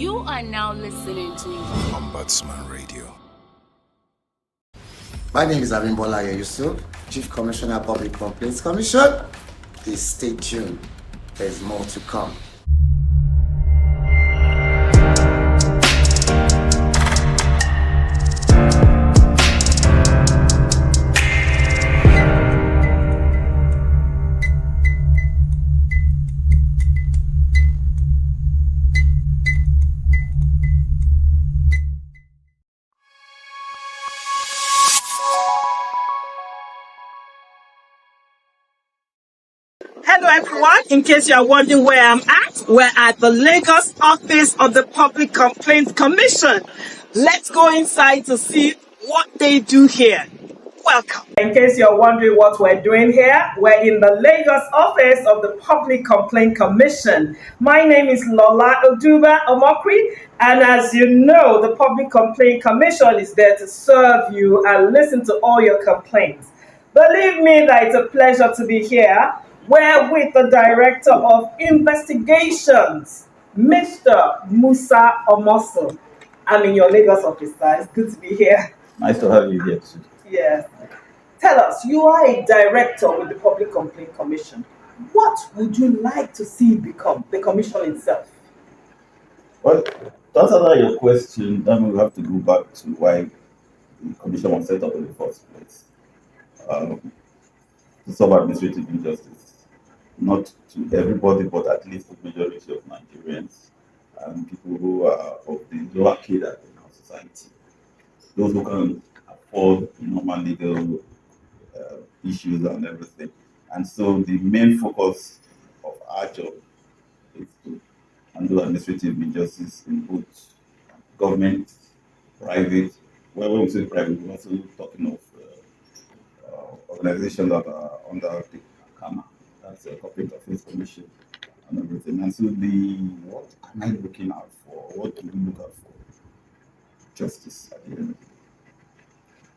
You are now listening to Ombudsman Radio. My name is Abimbola Yusuf, Chief Commissioner, Public Complaints Commission. Please stay tuned. There's more to come. Hello everyone, in case you are wondering where I'm at, we're at the Lagos office of the Public Complaints Commission. Let's go inside to see what they do here. Welcome. In case you're wondering what we're doing here, we're in the Lagos office of the Public Complaint Commission. My name is Lola Oduba Omokri, and as you know, the Public Complaint Commission is there to serve you and listen to all your complaints. Believe me that it's a pleasure to be here. We're with the Director of Investigations, Mr. Musa Omoso. I'm in your Lagos office, guys. Good to be here. Nice to have you here too. Yes. Tell us, you are a director with the Public Complaint Commission. What would you like to see become the commission itself? Well, to answer your question, then we have to go back to why the commission was set up in the first place. To solve administrative injustice. Not to everybody, but at least the majority of Nigerians and people who are of the lower cadre in our society. Those who can afford normal legal issues and everything. And so the main focus of our job is to handle administrative injustice in both government, private. Well, when we say private, we're also talking of organizations that are under the CAMA. That's a Corporate Affairs Commission and everything. And so what am I looking out for? What do we look out for? Justice at the end of the day.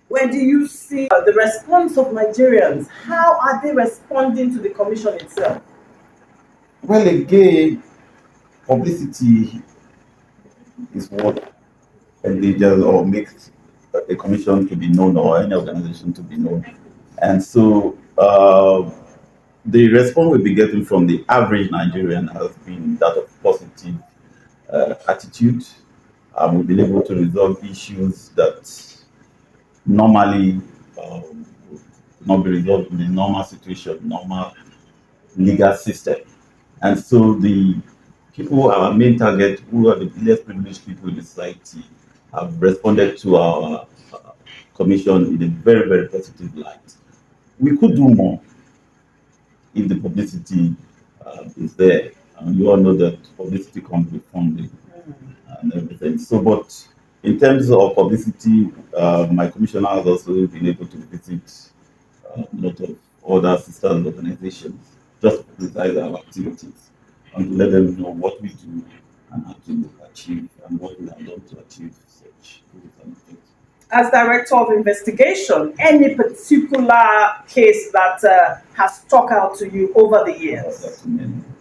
Where do you see the response of Nigerians? How are they responding to the commission itself? Well, again, publicity is what endangers or makes a commission to be known or any organization to be known. And so the response we'll be getting from the average Nigerian has been that of positive attitude. We've been able to resolve issues that normally would not be resolved in the normal situation, normal legal system. And so the people, our main target, who are the less privileged people in the society, have responded to our commission in a very, very positive light. We could do more if the publicity is there. And you all know that publicity comes with funding and everything. So, but in terms of publicity, my commissioner has also been able to visit a lot of other sister organizations just to publicize our activities and to let them know what we do and how to achieve and what we have done to achieve such goals and things. As Director of Investigation, any particular case that has stuck out to you over the years?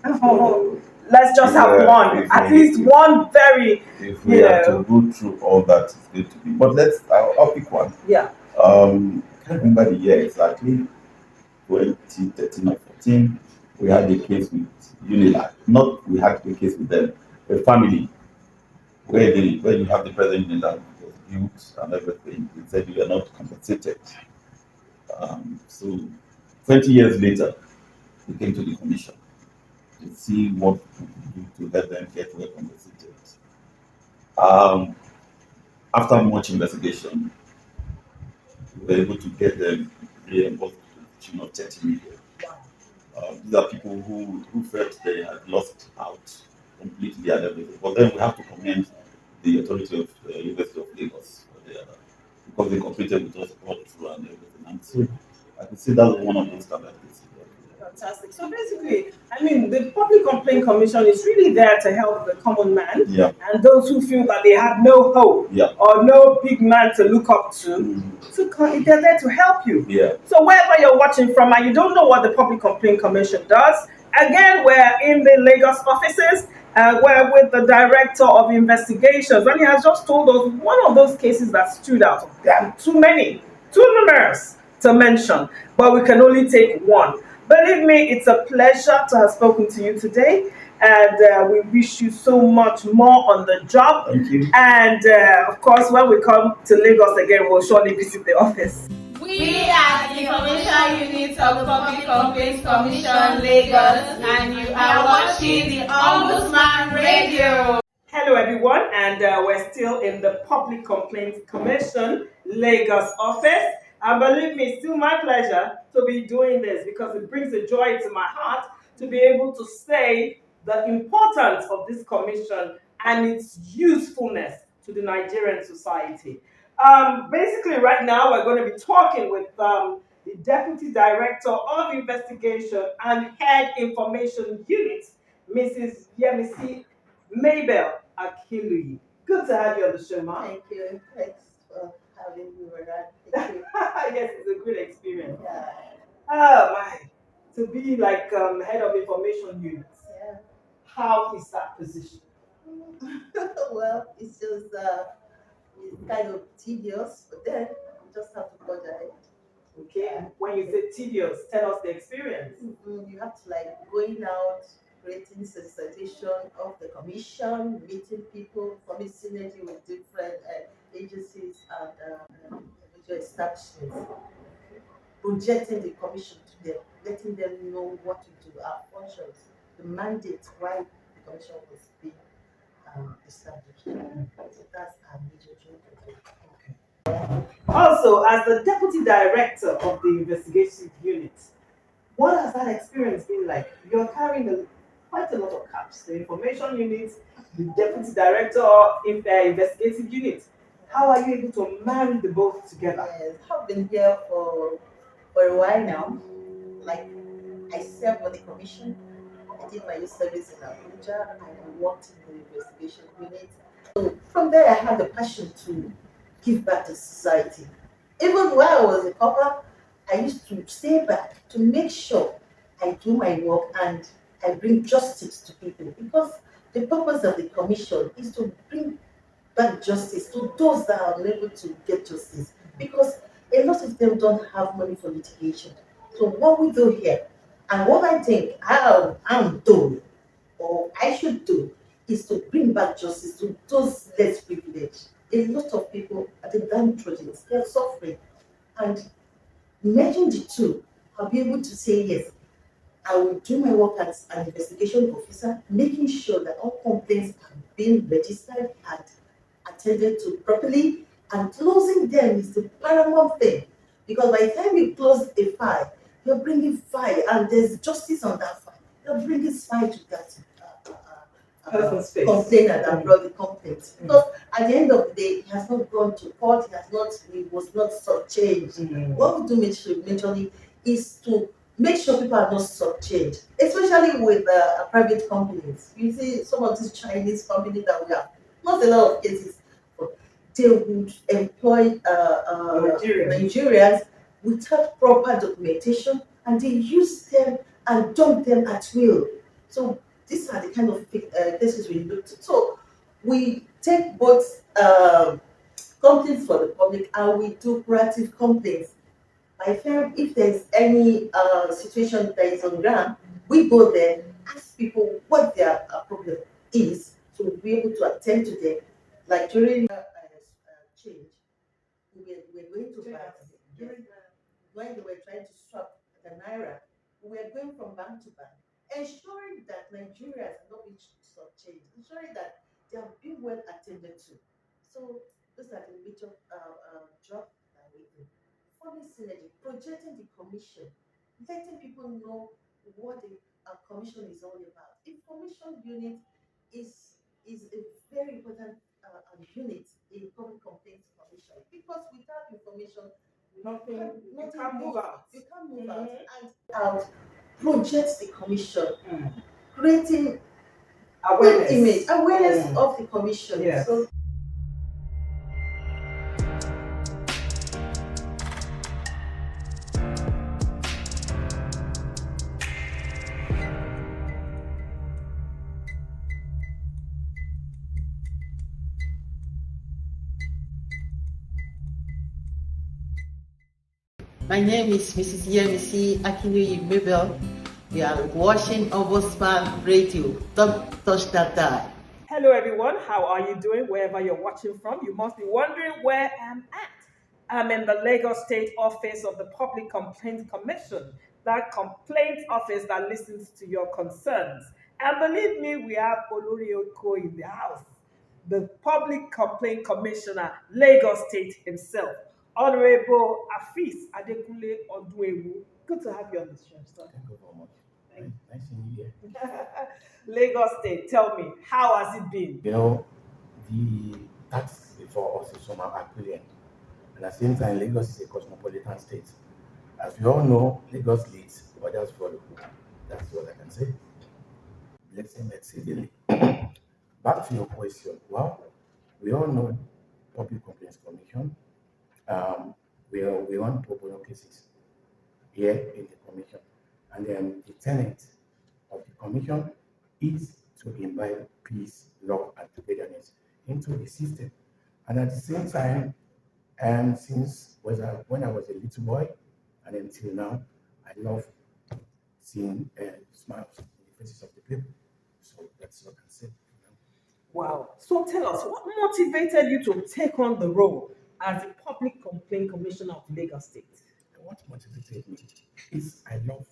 Let's just have one, at least one very. If we have to go through all that, it's going to be. But I'll pick one. Yeah. I can't remember the year exactly. 2013 or 14, we had a case with Unilag. Not we had a case with them, a family where you have the president Unilag was built and everything. They said you are not compensated. So 20 years later, we came to the commission to see what we could do to let them get well compensated. After much investigation, we were able to get them reimbursed to the tune of 30 million. These are people who felt they had lost out completely and everything. But then we have to commend the authority of the University of Lagos because they competed with us all through and everything. And so I can say that's one of those standard cases. Fantastic. So basically, the Public Complaint Commission is really there to help the common man and those who feel that they have no hope or no big man to look up to. So they're there to help you. So wherever you're watching from and you don't know what the Public Complaint Commission does, again, we're in the Lagos offices we're with the Director of Investigations, and he has just told us one of those cases that stood out. There are too many, too numerous to mention, but we can only take one. Believe me, it's a pleasure to have spoken to you today, and we wish you so much more on the job. Thank you. And of course, when we come to Lagos again, we'll surely visit the office. We are the Information Unit of the Public Complaints Commission, Lagos, and you are watching the Ombudsman Radio. Hello, everyone, and we're still in the Public Complaints Commission Lagos office. And believe me, it's still my pleasure to be doing this because it brings a joy to my heart to be able to say the importance of this commission and its usefulness to the Nigerian society. Basically, right now, we're going to be talking with the Deputy Director of Investigation and Head Information Unit, Mrs. Yemisi Mabel Akiluyi. Good to have you on the show, Ma. Thank you. Thanks for having me around. Thank you. Yes, it's a good experience. Yeah. Oh my, to be like Head of Information Unit. Yeah. How is that position? Well, it's just it's kind of tedious, but then you just have to put ahead. Okay, when you say tedious, tell us the experience. You have to like going out, creating sensitization of the commission, meeting people, forming synergy with different agencies and individual establishments, projecting the commission to them, letting them know what to do, our functions, the mandate, why the commission was being established. So that's our major job. Also, as the Deputy Director of the Investigation Unit, what has that experience been like? You're carrying quite a lot of caps. The Information Unit, the Deputy Director of Investigative Unit. How are you able to marry the both together? Yes, I've been here for a while now. Like, I served with the commission. I did my youth service in Abuja and I worked in the investigation unit. So from there, I had the passion to give back to society. Even while I was a copper, I used to stay back to make sure I do my work and I bring justice to people, because the purpose of the commission is to bring back justice to those that are unable to get justice, because a lot of them don't have money for litigation. So what we do here, and what I think I'm doing, or I should do, is to bring back justice to those less privileged. A lot of people at the downtrodden, they're suffering. And merging the two, I'll be able to say, yes, I will do my work as an investigation officer, making sure that all complaints are being registered and attended to properly, and closing them is the paramount thing. Because by the time you close a file, you're bringing file, and there's justice on that file. You're bringing file to that complainant that brought the complaint. Because at the end of the day, it has not gone to court, it was not shortchanged. What we do majorly is to make sure people are not shortchanged, especially with private companies. You see some of these Chinese companies that we have, not a lot of cases, but they would employ Nigerians without proper documentation, and they use them and dump them at will. So these are the kind of cases we look to. So we take both complaints for the public and we do proactive complaints. By fair, if there's any situation that is on ground, we go there, ask people what their problem is, so we'll be able to attend to them. Like during change, we were going to banks. When they were trying to swap the naira, we were going from bank to bank, ensuring that Nigerians are not being shortchanged, ensuring that they are being well attended to. So those are the major jobs that we do. Forming synergy, projecting the commission, letting people know what the commission is all about. Information unit is a very important unit in public complaints commission, because without information, Nothing you can't move out. You can't move out. And project the commission, creating awareness of the commission. Yes. So My name is Mrs. Yemisi Akinuyi Mabel. We are watching Ombudsman Radio. Don't touch that dial. Hello everyone, how are you doing wherever you're watching from? You must be wondering where I'm at. I'm in the Lagos State Office of the Public Complaints Commission, that complaint office that listens to your concerns. And believe me, we have Olori Oko in the house, the Public Complaint Commissioner, Lagos State himself, Honorable Afis Adekunle Oduewu. Good to have you on the show, sir. Thank you very much. Nice seeing you here. Lagos State, tell me, how has it been? You know, the tax before us is somehow appealing. And at the same time, Lagos is a cosmopolitan state. As we all know, Lagos leads, others follow. That's what I can say. Bless him exceedingly. Back to your question. Well, we all know Public Complaints Commission. We run pro bono cases here in the commission. And then the tenet of the commission is to imbibe peace, love, and togetherness into the system. And at the same time, since when I was a little boy and until now, I love seeing smiles on the faces of the people. So that's what I can say. Wow. So tell us, what motivated you to take on the role as the Public Complaint Commissioner of Lagos State? What motivated me is I love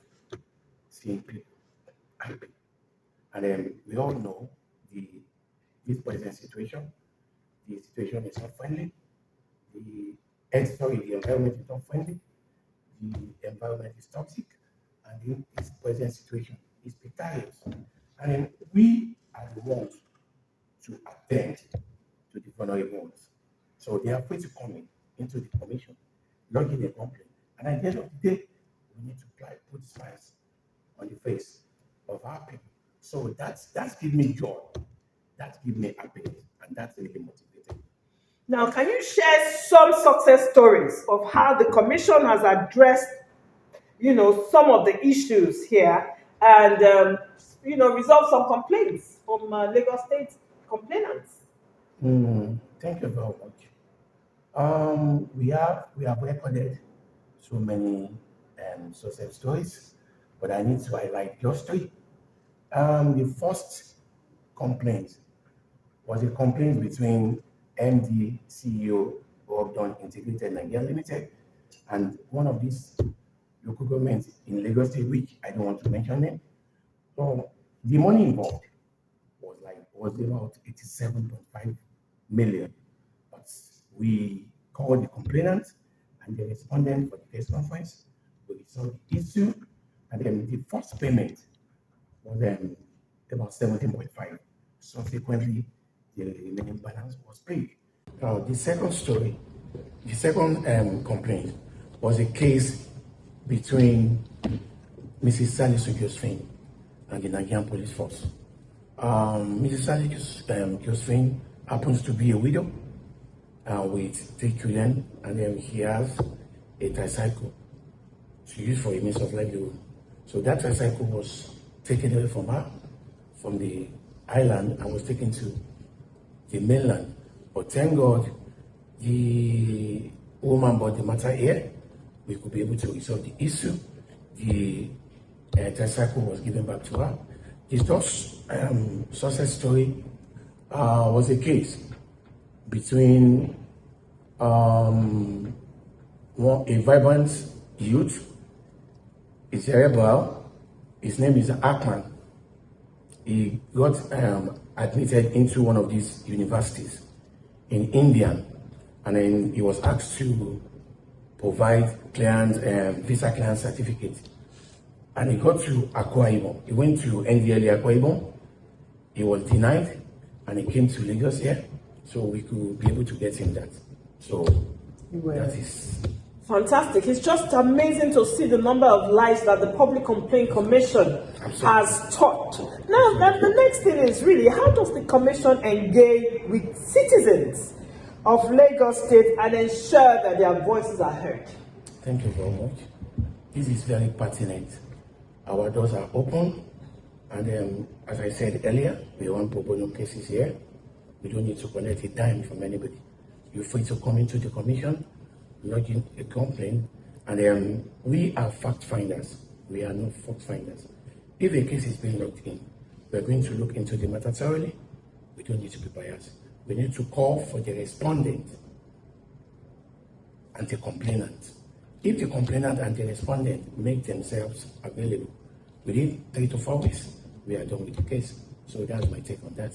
seeing people happy. And then we all know this present situation. The situation is not friendly. The environment is not friendly. The environment is toxic. And this present situation is precarious. And then we are the ones to attend to the vulnerable ones. So they are free to come into the commission, lodge in a complaint. And at the end of the day, we need to put smiles on the face of our people. So that's gives me joy. That gives me happiness. And that's really motivating. Now, can you share some success stories of how the commission has addressed, some of the issues here and, resolved some complaints from Lagos State complainants? Thank you very much. We have recorded so many success stories, but I need to highlight just three. The first complaint was a complaint between MD, CEO of Don Integrated Nigeria Limited, and one of these local governments in Lagos State, which I don't want to mention them. So the money involved was about 87.5 million. But we called the complainant and the respondent for the press conference. We resolved the issue, and then the first payment was about 17.5. Subsequently, the remaining balance was paid. Now, the second complaint was a case between Mrs. Salisu Josephine and the Nigerian Police Force. Mrs. Salisu Josephine happens to be a widow with 3 children, and then she has a tricycle to use for a means of livelihood. So that tricycle was taken away from her from the island and was taken to the mainland. But thank God, the woman brought the matter here. We could be able to resolve the issue. The tricycle was given back to her. The third success story was a case between a vibrant youth, a cerebral. His name is Akman. He got admitted into one of these universities in India, and then he was asked to provide visa clearance certificate. And he got to Akwa Ibom. He went to NDLEA Akwa Ibom. He was denied, and he came to Lagos here, so we could be able to get him that. So that is fantastic. It's just amazing to see the number of lives that the Public Complaint Commission has touched. Now, the next thing is really, how does the commission engage with citizens of Lagos State and ensure that their voices are heard? Thank you very much. This is very pertinent. Our doors are open, and as I said earlier, we run pro bono cases here. We don't need to collect a dime from anybody. You're free to come into the commission, lodge in a complaint, And we are fact finders. We are not fact finders. If a case is being locked in, we're going to look into the matter thoroughly. We don't need to be biased. We need to call for the respondent and the complainant. If the complainant and the respondent make themselves available within 3 to 4 weeks, we are done with the case. So that's my take on that.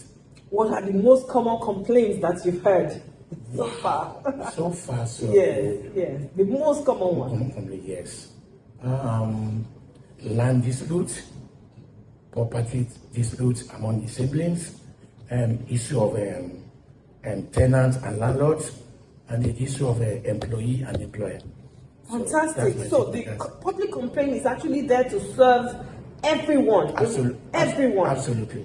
What are the most common complaints that you've heard so far? So far, so Yes. The most common one. common complaint, yes. Land disputes, property disputes among the siblings, issue of tenants and landlords, and the issue of employee and employer. Fantastic. that's my So take the on that. public complaint is actually there to serve everyone. Everyone. Absolutely.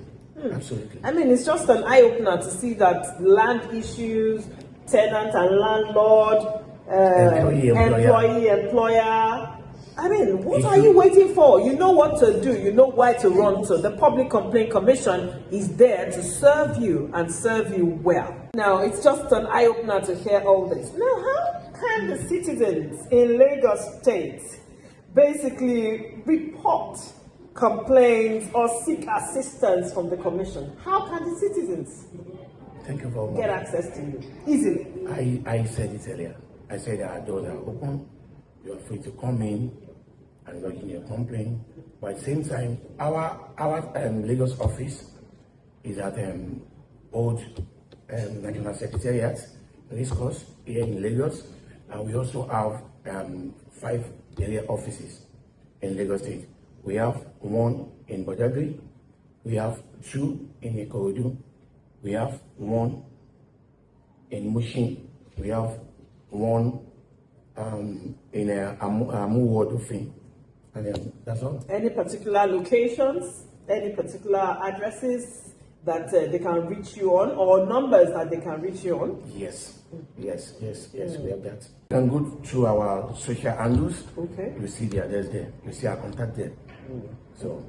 Absolutely. I mean, it's just an eye-opener to see that land issues, tenant and landlord, Employee, employer. I mean, what are you waiting for? You know what to do. You know where to run to. The Public Complaint Commission is there to serve you and serve you well. Now, it's just an eye-opener to hear all this. Now, how can the citizens in Lagos State basically report complaints or seek assistance from the commission? How can the citizens Thank you very much. get access to you easily? I said it earlier. I said our doors are open. You are free to come in and lodge in your complaint. But at the same time, our Lagos office is at Old National Secretariat, Race Course, here in Lagos. And we also have 5 area offices in Lagos State. We have 1 in Badagry, we have 2 in Ikorodu, we have 1 in Mushin, we have 1 in Amu Ward Ofin, and that's all. Any particular locations, any particular addresses that they can reach you on, or numbers that they can reach you on? Yes, we have that. You can go through our social handles. Okay. You see the address there. You see our contact there. So,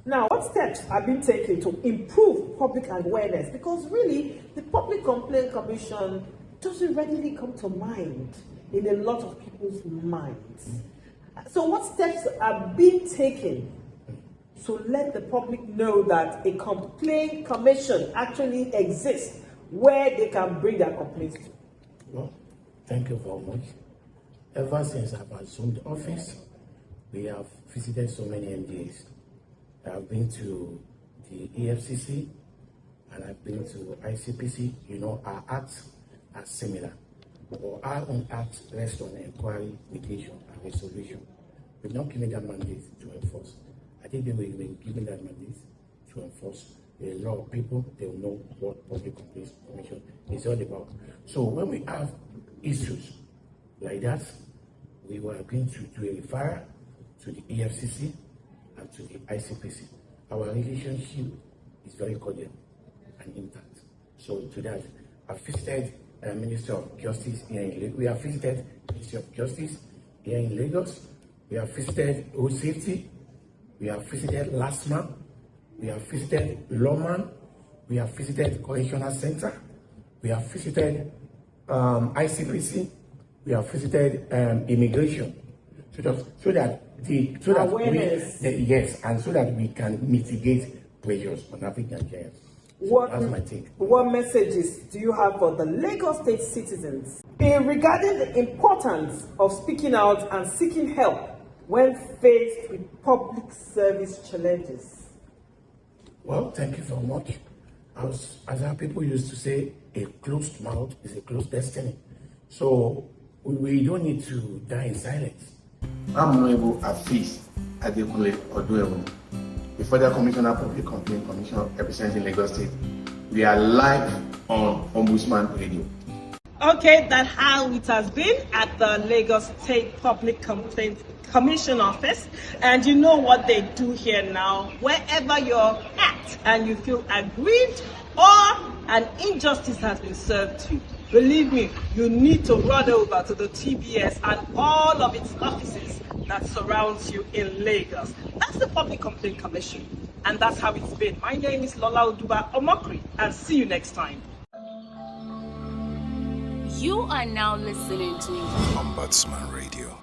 Now, what steps have been taken to improve public awareness? Because really, the Public Complaint Commission doesn't readily come to mind in a lot of people's minds. So what steps are being taken to let the public know that a complaint commission actually exists where they can bring their complaints to? well, thank you very much. Ever since I've assumed office, we have visited so many MDAs. I've been to the EFCC and I've been to ICPC. You know, our acts are similar. But our own acts rest on inquiry, mediation, and resolution. We've not given that mandate to enforce. I think they will be given that mandate to enforce. A lot of people, they will know what Public Complaints Commission is all about. So when we have issues like that, we were going to do a referral to the EFCC and to the ICPC. Our relationship is very cordial and intact. So to that, I visited Minister of Justice here in Lagos. We have visited Ministry of Justice here in Lagos. We have visited Road Safety. We have visited LASMA. We have visited Lawman. We have visited Correctional Center. We have visited ICPC. We have visited Immigration. So that Awareness. and so that we can mitigate pressures on African Nigerians. That's my take. What messages do you have for the Lagos State citizens regarding the importance of speaking out and seeking help when faced with public service challenges? Well, thank you very much. As our people used to say, a closed mouth is a closed destiny. So we don't need to die in silence. I'm Honorable Afeez Adekunle Oduewu, the Federal Commissioner Public Complaint Commission representing Lagos State. We are live on Ombudsman Radio. Okay, that's how it has been at the Lagos State Public Complaint Commission office. And you know what they do here now. Wherever you're at and you feel aggrieved or an injustice has been served to you, believe me, you need to run over to the TBS and all of its offices that surrounds you in Lagos. That's the Public Complaint Commission. And that's how it's been. My name is Lola Oduba Omokri, and see you next time. You are now listening to Ombudsman Radio.